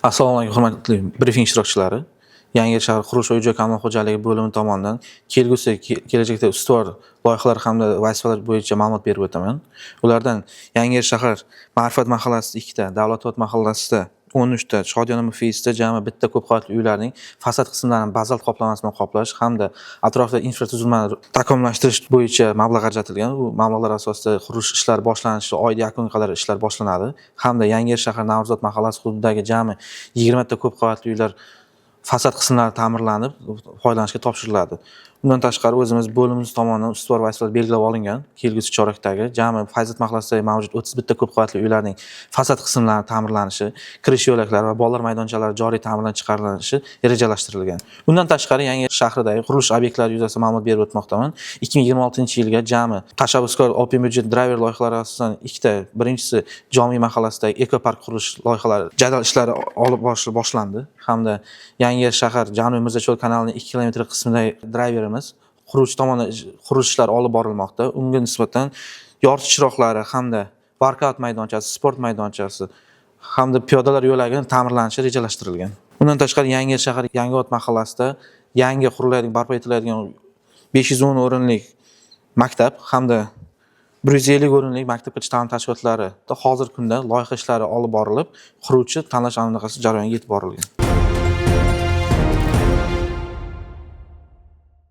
Assalomu alaykum, hurmatli brifing ishtirokchilari. Yangiyer shahar qurilish va uy-joy kommunal xo'jaligi bo'limi tomonidan kelajakda ustuvor loyihalar hamda vazifalar bo'yicha ma'lumot berib o'taman. Ulardan Yangiyer shahar Ma'rifat mahallasida 2 ta, Davlatobod mahallasida 13 ta, Shodiyona Mufeysida jami bitta ko'p qavatli uylarning fasad qismlarini bazalt qoplamasi bilan qoplash hamda atrofda infratuzilmani takomillashtirish bo'yicha mablag' ajratilgan. Bu mablag'lar asosida qurilish ishlari boshlanishi oyda yakuniga qadar ishlar boshlanadi. Hamda Yangiyer shahar Navro'zod mahallasi hududidagi jami 20 ta ko'p qavatli uylar fasad qismlari ta'mirlanib, foydalanishga topshiriladi. Bundan tashqari o'zimiz bo'limimiz tomonidan ustuvor vazifalar belgilab olingan. Kelgusi chorakdagi jami Fayzat mahallasidagi mavjud 31 ta ko'p qavatli uylarning fasad qismlari ta'mirlanishi, kirish yo'laklari va bolalar maydonchalari joriy ta'mirdan chiqarilishi rejalashtirilgan. Bundan tashqari Yangiyer shahridagi qurilish obyektlari yuzasidan ma'lumot berib o'tmoqdaman. 2026-yilga jami tashabbuskor open byudjet driver loyihalari asosida 2 ta, birinchisi Jomiy mahallasidagi ekopark qurilish loyihalari jadal ishlari olib boshlandi hamda Yangiyer shahar Janubiy Mirzacho'l kanalining 2 kilometr qismidagi driverimiz quruvchi tomonidan qurilishlar olib borilmoqda. Unga nisbatan yoritish chiroqlari hamda workout maydonchasi, sport maydonchasi hamda piyodalar yo'lagining ta'mirlanishi rejalashtirilgan. Bundan tashqari Yangiyer shahar Yangiobod mahallasida yangi quriladigan, barpo etiladigan 510 o'rinlik maktab hamda 150 o'rinlik maktabgacha ta'lim tashkilotlari hozirgi kunda loyiha ishlari olib borilib, quruvchi tanlash an'anasi jarayoniga yetib borilgan.